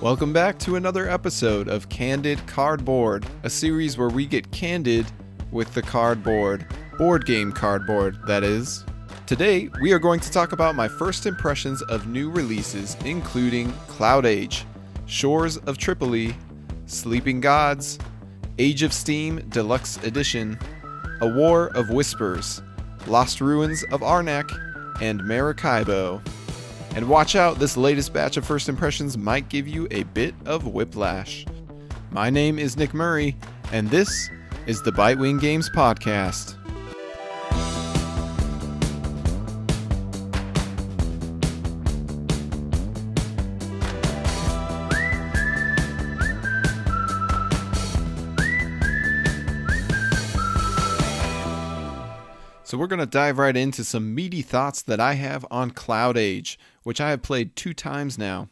Welcome back to another episode of Candid Cardboard, a series where we get candid with the cardboard. Board game cardboard, that is. Today, we are going to talk about my first impressions of new releases, including CloudAge, Shores of Tripoli, Sleeping Gods, Age of Steam Deluxe Edition, A War of Whispers, Lost Ruins of Arnak, and Maracaibo. And watch out, this latest batch of first impressions might give you a bit of whiplash. My name is Nick Murray, and this is the Bitewing Games Podcast. So we're going to dive right into some meaty thoughts that I have on CloudAge, which I have played 2 times now.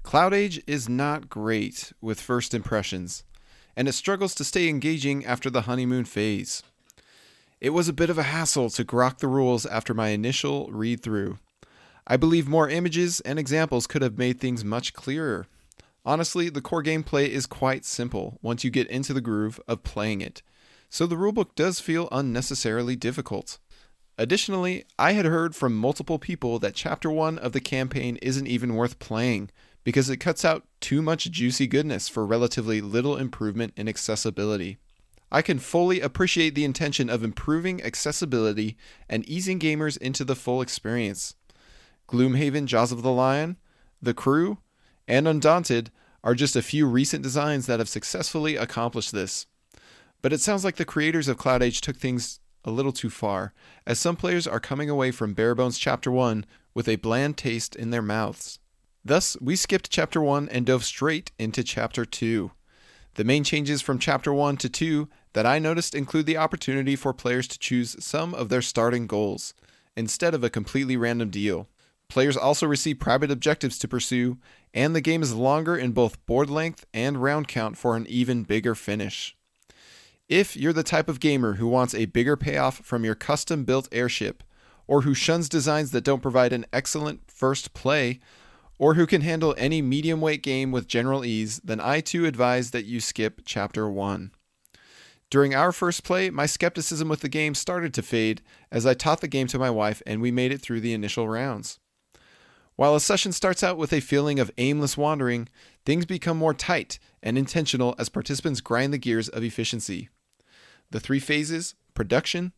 CloudAge is not great with first impressions, and it struggles to stay engaging after the honeymoon phase. It was a bit of a hassle to grok the rules after my initial read-through. I believe more images and examples could have made things much clearer. Honestly, the core gameplay is quite simple once you get into the groove of playing it, so the rulebook does feel unnecessarily difficult. Additionally, I had heard from multiple people that Chapter 1 of the campaign isn't even worth playing because it cuts out too much juicy goodness for relatively little improvement in accessibility. I can fully appreciate the intention of improving accessibility and easing gamers into the full experience. Gloomhaven Jaws of the Lion, The Crew, and Undaunted are just a few recent designs that have successfully accomplished this. But it sounds like the creators of CloudAge took things a little too far, as some players are coming away from Barebones Chapter 1 with a bland taste in their mouths. Thus, we skipped Chapter 1 and dove straight into Chapter 2. The main changes from Chapter 1 to 2 that I noticed include the opportunity for players to choose some of their starting goals, instead of a completely random deal. Players also receive private objectives to pursue, and the game is longer in both board length and round count for an even bigger finish. If you're the type of gamer who wants a bigger payoff from your custom-built airship, or who shuns designs that don't provide an excellent first play, or who can handle any medium-weight game with general ease, then I too advise that you skip Chapter 1. During our first play, my skepticism with the game started to fade as I taught the game to my wife and we made it through the initial rounds. While a session starts out with a feeling of aimless wandering, things become more tight and intentional as participants grind the gears of efficiency. The 3 phases, production,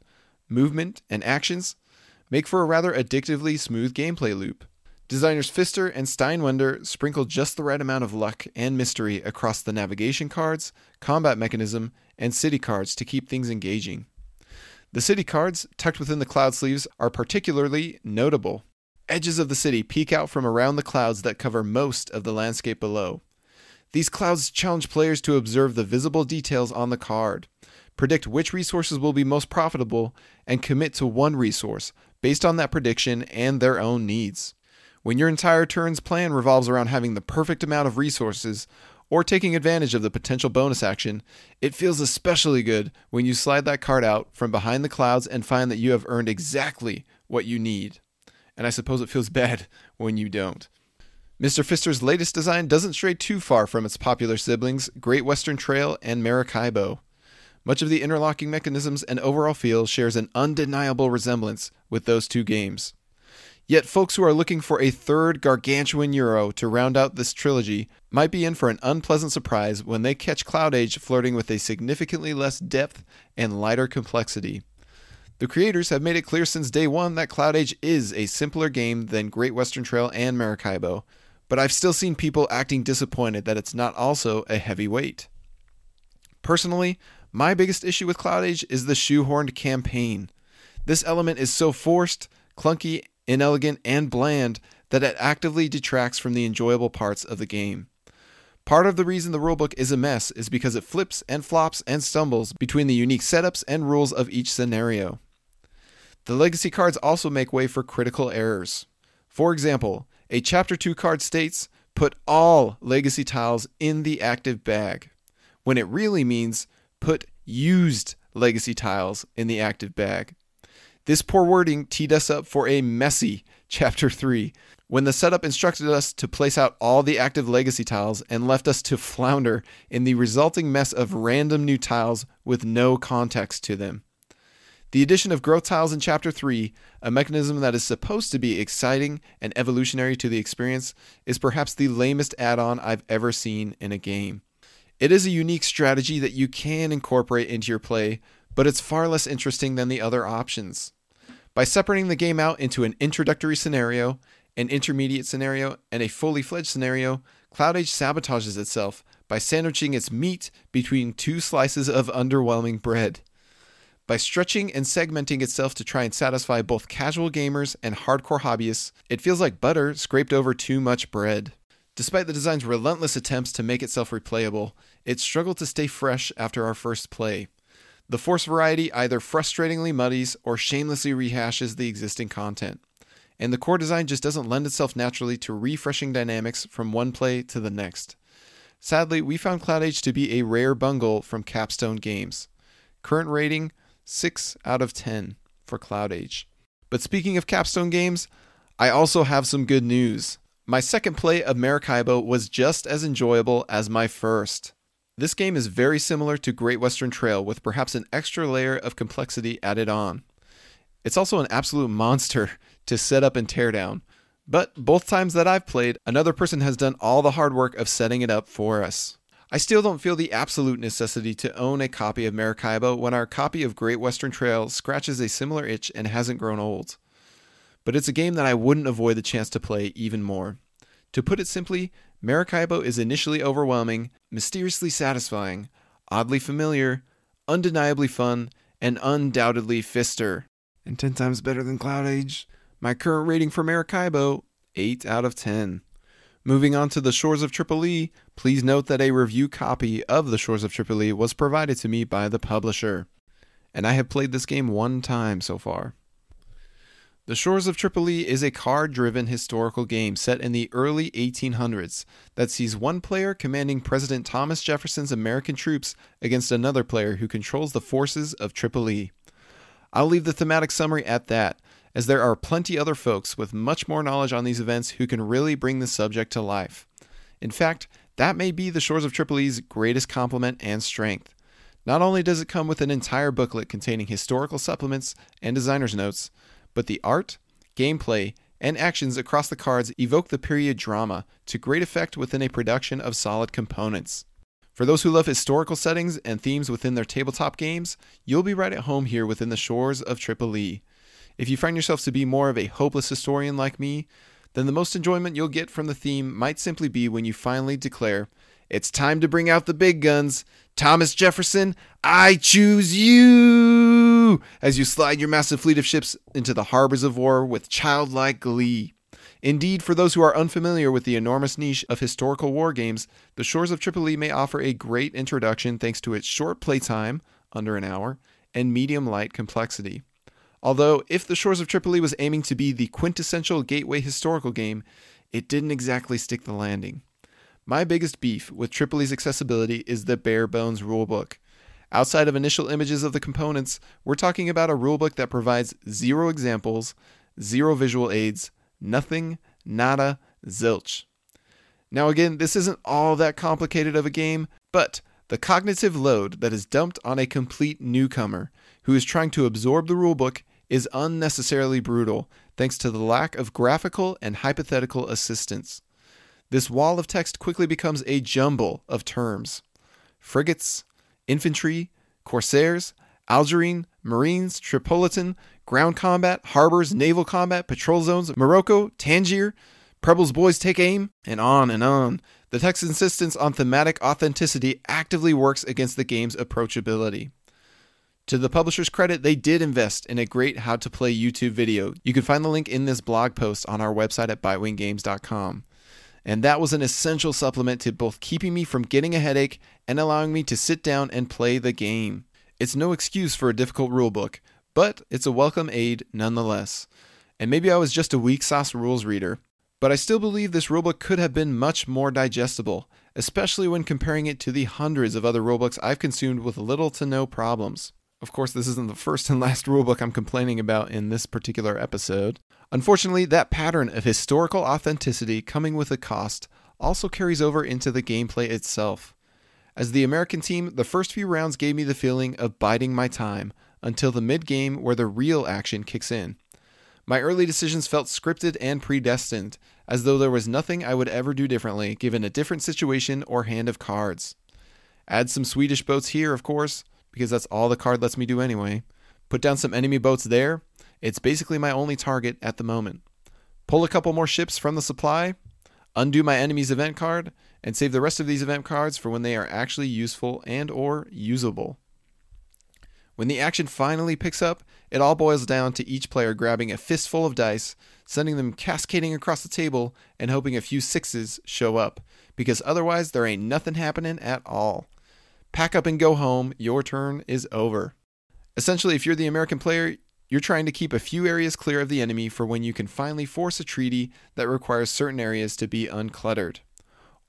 movement, and actions, make for a rather addictively smooth gameplay loop. Designers Pfister and Steinwender sprinkle just the right amount of luck and mystery across the navigation cards, combat mechanism, and city cards to keep things engaging. The city cards, tucked within the cloud sleeves, are particularly notable. Edges of the city peek out from around the clouds that cover most of the landscape below. These clouds challenge players to observe the visible details on the card, predict which resources will be most profitable, and commit to one resource based on that prediction and their own needs. When your entire turn's plan revolves around having the perfect amount of resources or taking advantage of the potential bonus action, it feels especially good when you slide that card out from behind the clouds and find that you have earned exactly what you need. And I suppose it feels bad when you don't. Mr. Pfister's latest design doesn't stray too far from its popular siblings, Great Western Trail and Maracaibo. Much of the interlocking mechanisms and overall feel shares an undeniable resemblance with those 2 games. Yet folks who are looking for a third gargantuan euro to round out this trilogy might be in for an unpleasant surprise when they catch CloudAge flirting with a significantly less depth and lighter complexity. The creators have made it clear since day one that CloudAge is a simpler game than Great Western Trail and Maracaibo, but I've still seen people acting disappointed that it's not also a heavy weight. Personally, my biggest issue with CloudAge is the shoehorned campaign. This element is so forced, clunky, inelegant, and bland that it actively detracts from the enjoyable parts of the game. Part of the reason the rulebook is a mess is because it flips and flops and stumbles between the unique setups and rules of each scenario. The legacy cards also make way for critical errors. For example, a Chapter 2 card states, "Put all legacy tiles in the active bag," when it really means, "Put used legacy tiles in the active bag." This poor wording teed us up for a messy Chapter 3, when the setup instructed us to place out all the active legacy tiles and left us to flounder in the resulting mess of random new tiles with no context to them. The addition of growth tiles in Chapter 3, a mechanism that is supposed to be exciting and evolutionary to the experience, is perhaps the lamest add-on I've ever seen in a game. It is a unique strategy that you can incorporate into your play, but it's far less interesting than the other options. By separating the game out into an introductory scenario, an intermediate scenario, and a fully fledged scenario, CloudAge sabotages itself by sandwiching its meat between two slices of underwhelming bread. By stretching and segmenting itself to try and satisfy both casual gamers and hardcore hobbyists, it feels like butter scraped over too much bread. Despite the design's relentless attempts to make itself replayable, it struggled to stay fresh after our first play. The forced variety either frustratingly muddies or shamelessly rehashes the existing content. And the core design just doesn't lend itself naturally to refreshing dynamics from one play to the next. Sadly, we found CloudAge to be a rare bungle from Capstone Games. Current rating, 6 out of 10 for CloudAge. But speaking of Capstone Games, I also have some good news. My second play of Maracaibo was just as enjoyable as my first. This game is very similar to Great Western Trail with perhaps an extra layer of complexity added on. It's also an absolute monster to set up and tear down, but both times that I've played, another person has done all the hard work of setting it up for us. I still don't feel the absolute necessity to own a copy of Maracaibo when our copy of Great Western Trail scratches a similar itch and hasn't grown old. But it's a game that I wouldn't avoid the chance to play even more. To put it simply, Maracaibo is initially overwhelming, mysteriously satisfying, oddly familiar, undeniably fun, and undoubtedly fister. And 10 times better than CloudAge. My current rating for Maracaibo, 8 out of 10. Moving on to the Shores of Tripoli, please note that a review copy of the Shores of Tripoli was provided to me by the publisher, and I have played this game one time so far. The Shores of Tripoli is a card-driven historical game set in the early 1800s that sees one player commanding President Thomas Jefferson's American troops against another player who controls the forces of Tripoli. I'll leave the thematic summary at that, as there are plenty other folks with much more knowledge on these events who can really bring the subject to life. In fact, that may be the Shores of Tripoli's greatest compliment and strength. Not only does it come with an entire booklet containing historical supplements and designer's notes, but the art, gameplay, and actions across the cards evoke the period drama to great effect within a production of solid components. For those who love historical settings and themes within their tabletop games, you'll be right at home here within the Shores of Tripoli. If you find yourself to be more of a hopeless historian like me, then the most enjoyment you'll get from the theme might simply be when you finally declare, "It's time to bring out the big guns. Thomas Jefferson, I choose you!" as you slide your massive fleet of ships into the harbors of war with childlike glee. Indeed, for those who are unfamiliar with the enormous niche of historical war games, the Shores of Tripoli may offer a great introduction thanks to its short playtime, under an hour, and medium-light complexity. Although, if the Shores of Tripoli was aiming to be the quintessential gateway historical game, it didn't exactly stick the landing. My biggest beef with Tripoli's accessibility is the bare-bones rulebook. Outside of initial images of the components, we're talking about a rulebook that provides 0 examples, 0 visual aids, nothing, nada, zilch. Now again, this isn't all that complicated of a game, but the cognitive load that is dumped on a complete newcomer who is trying to absorb the rulebook is unnecessarily brutal, thanks to the lack of graphical and hypothetical assistance. This wall of text quickly becomes a jumble of terms. Frigates, infantry, corsairs, Algerine, Marines, Tripolitan, ground combat, harbors, naval combat, patrol zones, Morocco, Tangier, Preble's boys take aim, and on and on. The text's insistence on thematic authenticity actively works against the game's approachability. To the publisher's credit, they did invest in a great how-to-play YouTube video. You can find the link in this blog post on our website at bitewinggames.com. And that was an essential supplement to both keeping me from getting a headache and allowing me to sit down and play the game. It's no excuse for a difficult rulebook, but it's a welcome aid nonetheless. And maybe I was just a weak sauce rules reader, but I still believe this rulebook could have been much more digestible, especially when comparing it to the hundreds of other rulebooks I've consumed with little to no problems. Of course, this isn't the first and last rulebook I'm complaining about in this particular episode. Unfortunately, that pattern of historical authenticity coming with a cost also carries over into the gameplay itself. As the American team, the first few rounds gave me the feeling of biding my time until the mid-game where the real action kicks in. My early decisions felt scripted and predestined, as though there was nothing I would ever do differently given a different situation or hand of cards. Add some Swedish boats here, of course, because that's all the card lets me do anyway. Put down some enemy boats there. It's basically my only target at the moment. Pull a couple more ships from the supply, undo my enemy's event card, and save the rest of these event cards for when they are actually useful and or usable. When the action finally picks up, it all boils down to each player grabbing a fistful of dice, sending them cascading across the table, and hoping a few sixes show up, because otherwise there ain't nothing happening at all. Pack up and go home, your turn is over. Essentially, if you're the American player, you're trying to keep a few areas clear of the enemy for when you can finally force a treaty that requires certain areas to be uncluttered.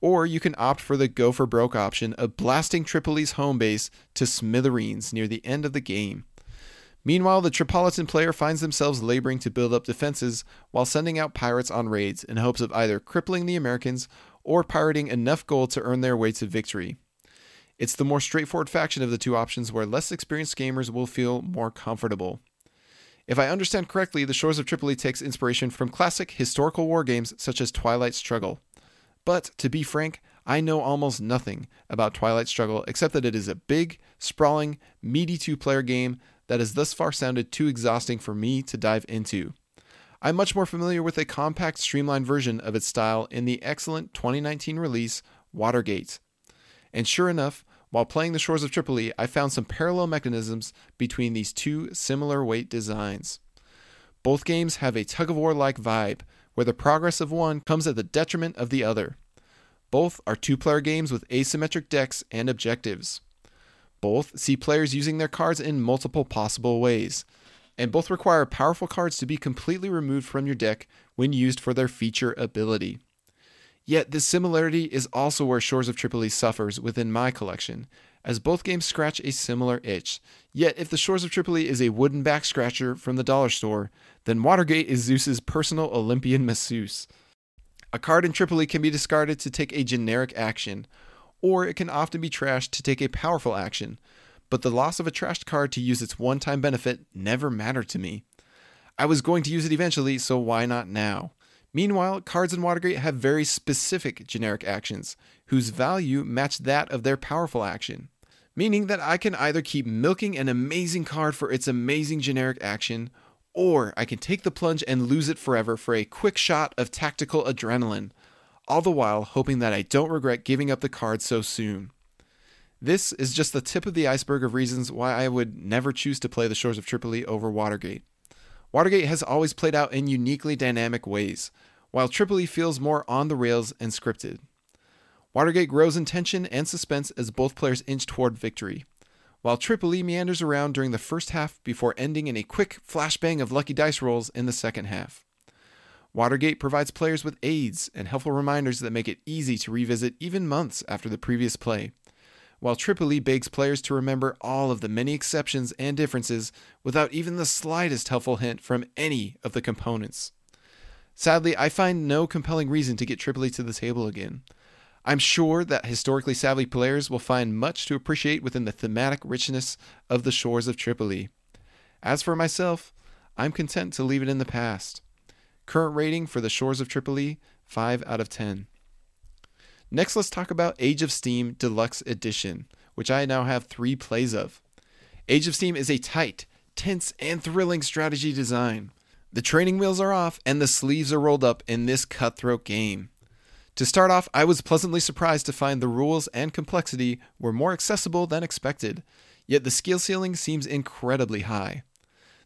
Or you can opt for the go for broke option of blasting Tripoli's home base to smithereens near the end of the game. Meanwhile, the Tripolitan player finds themselves laboring to build up defenses while sending out pirates on raids in hopes of either crippling the Americans or pirating enough gold to earn their way to victory. It's the more straightforward faction of the two options where less experienced gamers will feel more comfortable. If I understand correctly, the Shores of Tripoli takes inspiration from classic historical war games such as Twilight Struggle. But, to be frank, I know almost nothing about Twilight Struggle except that it is a big, sprawling, meaty two-player game that has thus far sounded too exhausting for me to dive into. I'm much more familiar with a compact, streamlined version of its style in the excellent 2019 release, Watergate. And sure enough, while playing the Shores of Tripoli, I found some parallel mechanisms between these two similar weight designs. Both games have a tug-of-war-like vibe, where the progress of one comes at the detriment of the other. Both are two-player games with asymmetric decks and objectives. Both see players using their cards in multiple possible ways, and both require powerful cards to be completely removed from your deck when used for their feature ability. Yet this similarity is also where Shores of Tripoli suffers within my collection, as both games scratch a similar itch. Yet if the Shores of Tripoli is a wooden back scratcher from the dollar store, then Watergate is Zeus's personal Olympian masseuse. A card in Tripoli can be discarded to take a generic action, or it can often be trashed to take a powerful action, but the loss of a trashed card to use its one-time benefit never mattered to me. I was going to use it eventually, so why not now? Meanwhile, cards in Watergate have very specific generic actions, whose value match that of their powerful action. Meaning that I can either keep milking an amazing card for its amazing generic action, or I can take the plunge and lose it forever for a quick shot of tactical adrenaline, all the while hoping that I don't regret giving up the card so soon. This is just the tip of the iceberg of reasons why I would never choose to play the Shores of Tripoli over Watergate. Watergate has always played out in uniquely dynamic ways, while Tripoli feels more on the rails and scripted. Watergate grows in tension and suspense as both players inch toward victory, while Tripoli meanders around during the first half before ending in a quick flashbang of lucky dice rolls in the second half. Watergate provides players with aids and helpful reminders that make it easy to revisit even months after the previous play, while Tripoli begs players to remember all of the many exceptions and differences without even the slightest helpful hint from any of the components. Sadly, I find no compelling reason to get Tripoli to the table again. I'm sure that historically savvy players will find much to appreciate within the thematic richness of the Shores of Tripoli. As for myself, I'm content to leave it in the past. Current rating for the Shores of Tripoli, 5 out of 10. Next, let's talk about Age of Steam Deluxe Edition, which I now have 3 plays of. Age of Steam is a tight, tense, and thrilling strategy design. The training wheels are off and the sleeves are rolled up in this cutthroat game. To start off, I was pleasantly surprised to find the rules and complexity were more accessible than expected, yet the skill ceiling seems incredibly high.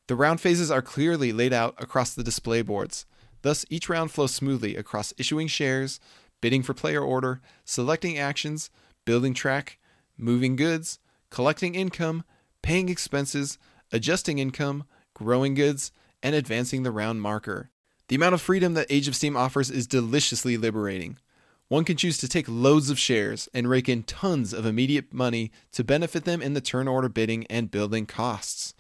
The round phases are clearly laid out across the display boards, thus each round flows smoothly across issuing shares, bidding for player order, selecting actions, building track, moving goods, collecting income, paying expenses, adjusting income, growing goods, and advancing the round marker. The amount of freedom that Age of Steam offers is deliciously liberating. One can choose to take loads of shares and rake in tons of immediate money to benefit them in the turn order bidding and building costs.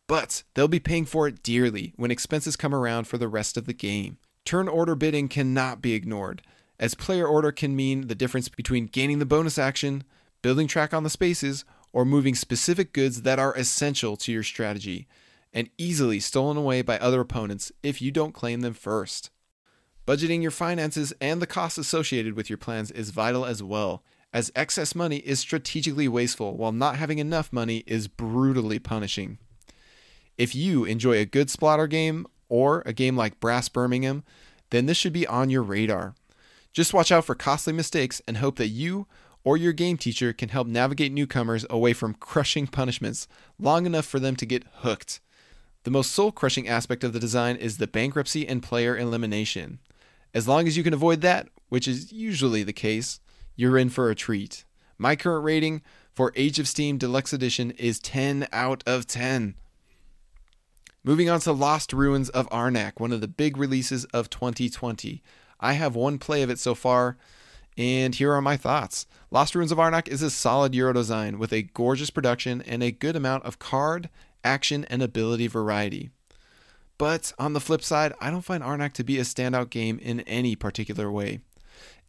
But they'll be paying for it dearly when expenses come around for the rest of the game. Turn order bidding cannot be ignored, as player order can mean the difference between gaining the bonus action, building track on the spaces, or moving specific goods that are essential to your strategy, and easily stolen away by other opponents if you don't claim them first. Budgeting your finances and the costs associated with your plans is vital as well, as excess money is strategically wasteful while not having enough money is brutally punishing. If you enjoy a good splatter game or a game like Brass Birmingham, then this should be on your radar. Just watch out for costly mistakes and hope that you or your game teacher can help navigate newcomers away from crushing punishments long enough for them to get hooked. The most soul-crushing aspect of the design is the bankruptcy and player elimination. As long as you can avoid that, which is usually the case, you're in for a treat. My current rating for Age of Steam Deluxe Edition is 10 out of 10. Moving on to Lost Ruins of Arnak, one of the big releases of 2020. I have one play of it so far, and here are my thoughts. Lost Ruins of Arnak is a solid Euro design with a gorgeous production and a good amount of card, action, and ability variety. But on the flip side, I don't find Arnak to be a standout game in any particular way.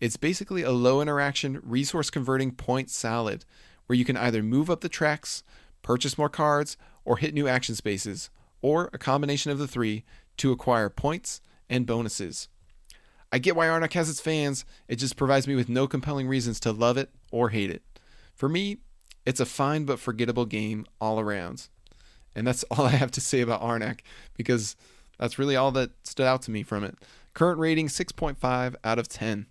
It's basically a low interaction, resource converting point salad, where you can either move up the tracks, purchase more cards, or hit new action spaces, or a combination of the three to acquire points and bonuses. I get why Arnak has its fans, it just provides me with no compelling reasons to love it or hate it. For me, it's a fine but forgettable game all around. And that's all I have to say about Arnak, because that's really all that stood out to me from it. Current rating 6.5 out of 10.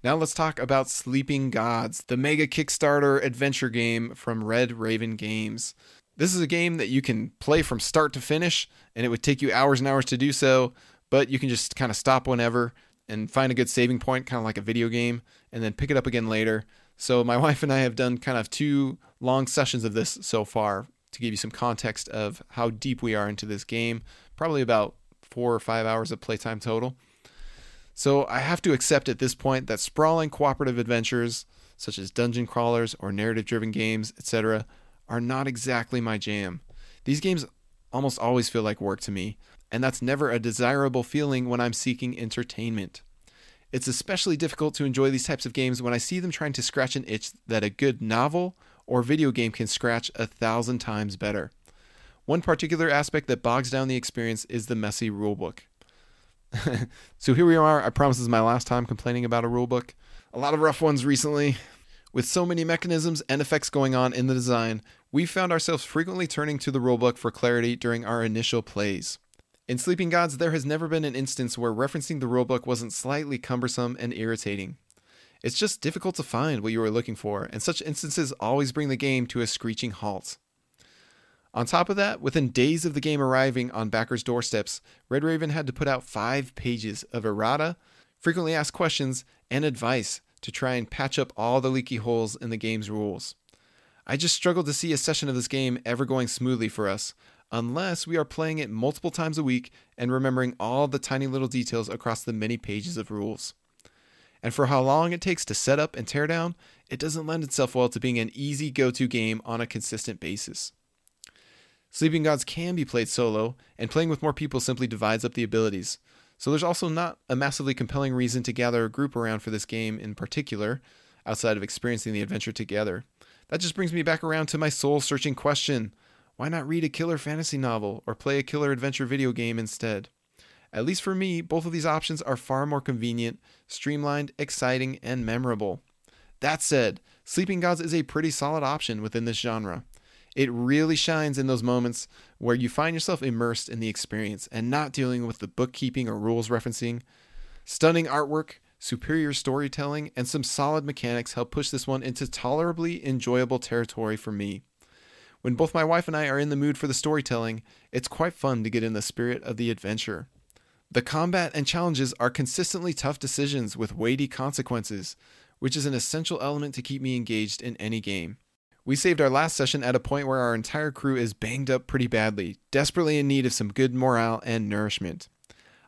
Now let's talk about Sleeping Gods, the mega Kickstarter adventure game from Red Raven Games. This is a game that you can play from start to finish, and it would take you hours and hours to do so, but you can just kind of stop whenever and find a good saving point, kind of like a video game, and then pick it up again later. So my wife and I have done kind of 2 long sessions of this so far, to give you some context of how deep we are into this game. Probably about 4 or 5 hours of playtime total. So I have to accept at this point that sprawling cooperative adventures, such as dungeon crawlers or narrative-driven games, etc., are not exactly my jam. These games almost always feel like work to me, and that's never a desirable feeling when I'm seeking entertainment. It's especially difficult to enjoy these types of games when I see them trying to scratch an itch that a good novel or video game can scratch 1,000 times better. One particular aspect that bogs down the experience is the messy rulebook. So here we are. I promise this is my last time complaining about a rulebook. A lot of rough ones recently. With so many mechanisms and effects going on in the design, we found ourselves frequently turning to the rulebook for clarity during our initial plays. In Sleeping Gods, there has never been an instance where referencing the rulebook wasn't slightly cumbersome and irritating. It's just difficult to find what you are looking for, and such instances always bring the game to a screeching halt. On top of that, within days of the game arriving on backers' doorsteps, Red Raven had to put out 5 pages of errata, frequently asked questions, and advice to try and patch up all the leaky holes in the game's rules. I just struggled to see a session of this game ever going smoothly for us, unless we are playing it multiple times a week and remembering all the tiny little details across the many pages of rules. And for how long it takes to set up and tear down, it doesn't lend itself well to being an easy go-to game on a consistent basis. Sleeping Gods can be played solo, and playing with more people simply divides up the abilities. So there's also not a massively compelling reason to gather a group around for this game in particular, outside of experiencing the adventure together. That just brings me back around to my soul-searching question. Why not read a killer fantasy novel or play a killer adventure video game instead? At least for me, both of these options are far more convenient, streamlined, exciting, and memorable. That said, Sleeping Gods is a pretty solid option within this genre. It really shines in those moments where you find yourself immersed in the experience and not dealing with the bookkeeping or rules referencing. Stunning artwork, superior storytelling, and some solid mechanics help push this one into tolerably enjoyable territory for me. When both my wife and I are in the mood for the storytelling, it's quite fun to get in the spirit of the adventure. The combat and challenges are consistently tough decisions with weighty consequences, which is an essential element to keep me engaged in any game. We saved our last session at a point where our entire crew is banged up pretty badly, desperately in need of some good morale and nourishment.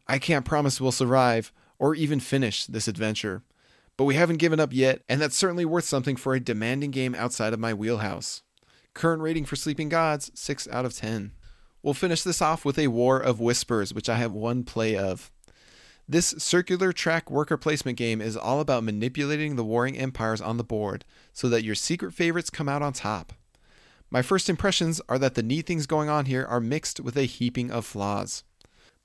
I can't promise we'll survive or even finish this adventure, But we haven't given up yet, and that's certainly worth something for a demanding game outside of my wheelhouse. Current rating for Sleeping Gods, 6 out of 10. We'll finish this off with a War of Whispers, which I have one play of. This circular track worker placement game is all about manipulating the warring empires on the board so that your secret favorites come out on top. My first impressions are that the neat things going on here are mixed with a heaping of flaws.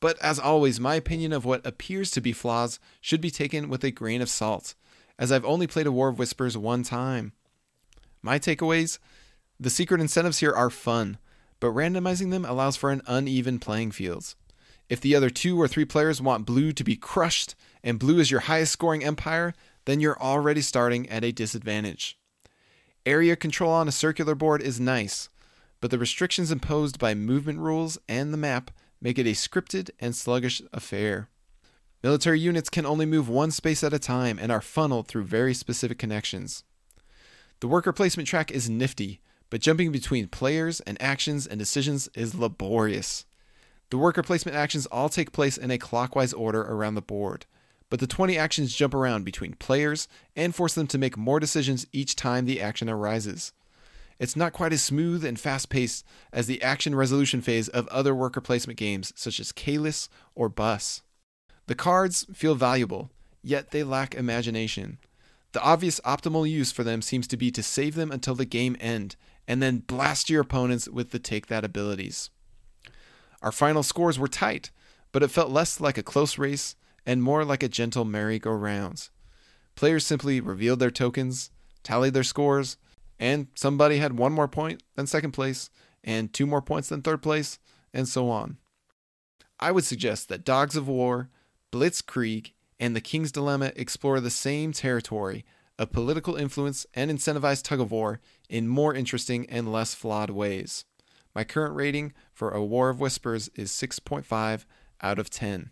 But as always, my opinion of what appears to be flaws should be taken with a grain of salt, as I've only played a War of Whispers one time. My takeaways: the secret incentives here are fun, but randomizing them allows for an uneven playing field. If the other 2 or 3 players want blue to be crushed, and blue is your highest scoring empire, then you're already starting at a disadvantage. Area control on a circular board is nice, but the restrictions imposed by movement rules and the map make it a scripted and sluggish affair. Military units can only move one space at a time and are funneled through very specific connections. The worker placement track is nifty, but jumping between players and actions and decisions is laborious. The worker placement actions all take place in a clockwise order around the board, but the 20 actions jump around between players and force them to make more decisions each time the action arises. It's not quite as smooth and fast-paced as the action resolution phase of other worker placement games such as Kalis or Bus. The cards feel valuable, yet they lack imagination. The obvious optimal use for them seems to be to save them until the game end, and then blast your opponents with the take that abilities. Our final scores were tight, but it felt less like a close race and more like a gentle merry-go-round. Players simply revealed their tokens, tallied their scores, and somebody had 1 more point than second place, and 2 more points than third place, and so on. I would suggest that Dogs of War, Blitzkrieg, and The King's Dilemma explore the same territory of political influence and incentivized tug-of-war in more interesting and less flawed ways. My current rating for A War of Whispers is 6.5 out of 10.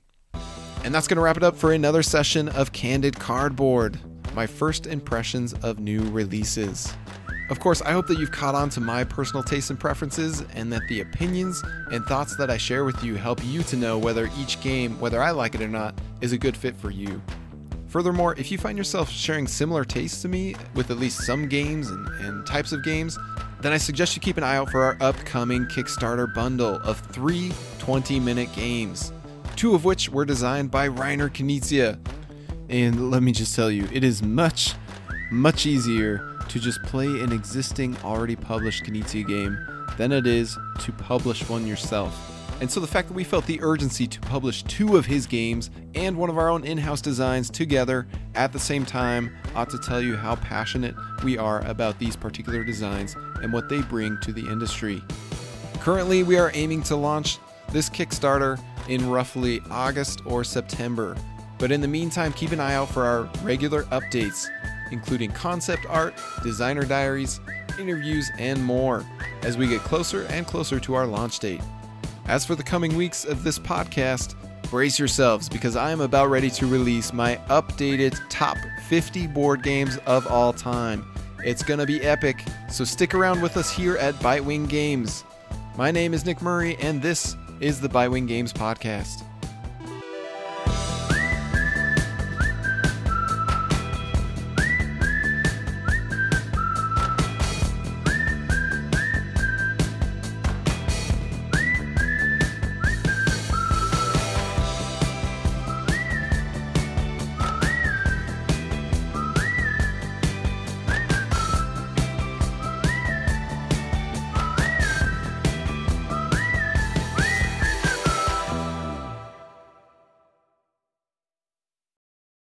And that's going to wrap it up for another session of Candid Cardboard, my first impressions of new releases. Of course, I hope that you've caught on to my personal tastes and preferences, and that the opinions and thoughts that I share with you help you to know whether each game, whether I like it or not, is a good fit for you. Furthermore, if you find yourself sharing similar tastes to me with at least some games and types of games, then I suggest you keep an eye out for our upcoming Kickstarter bundle of 3 20-minute games, 2 of which were designed by Reiner Knizia. And let me just tell you, it is much, much easier to just play an existing, already published Knizia game than it is to publish one yourself. And so the fact that we felt the urgency to publish 2 of his games and one of our own in-house designs together at the same time ought to tell you how passionate we are about these particular designs and what they bring to the industry. Currently, we are aiming to launch this Kickstarter in roughly August or September. But in the meantime, keep an eye out for our regular updates, including concept art, designer diaries, interviews, and more, as we get closer and closer to our launch date. As for the coming weeks of this podcast, brace yourselves, because I am about ready to release my updated top 50 board games of all time. It's gonna be epic, so stick around with us here at Bitewing Games. My name is Nick Murray, and this is the Bitewing Games Podcast.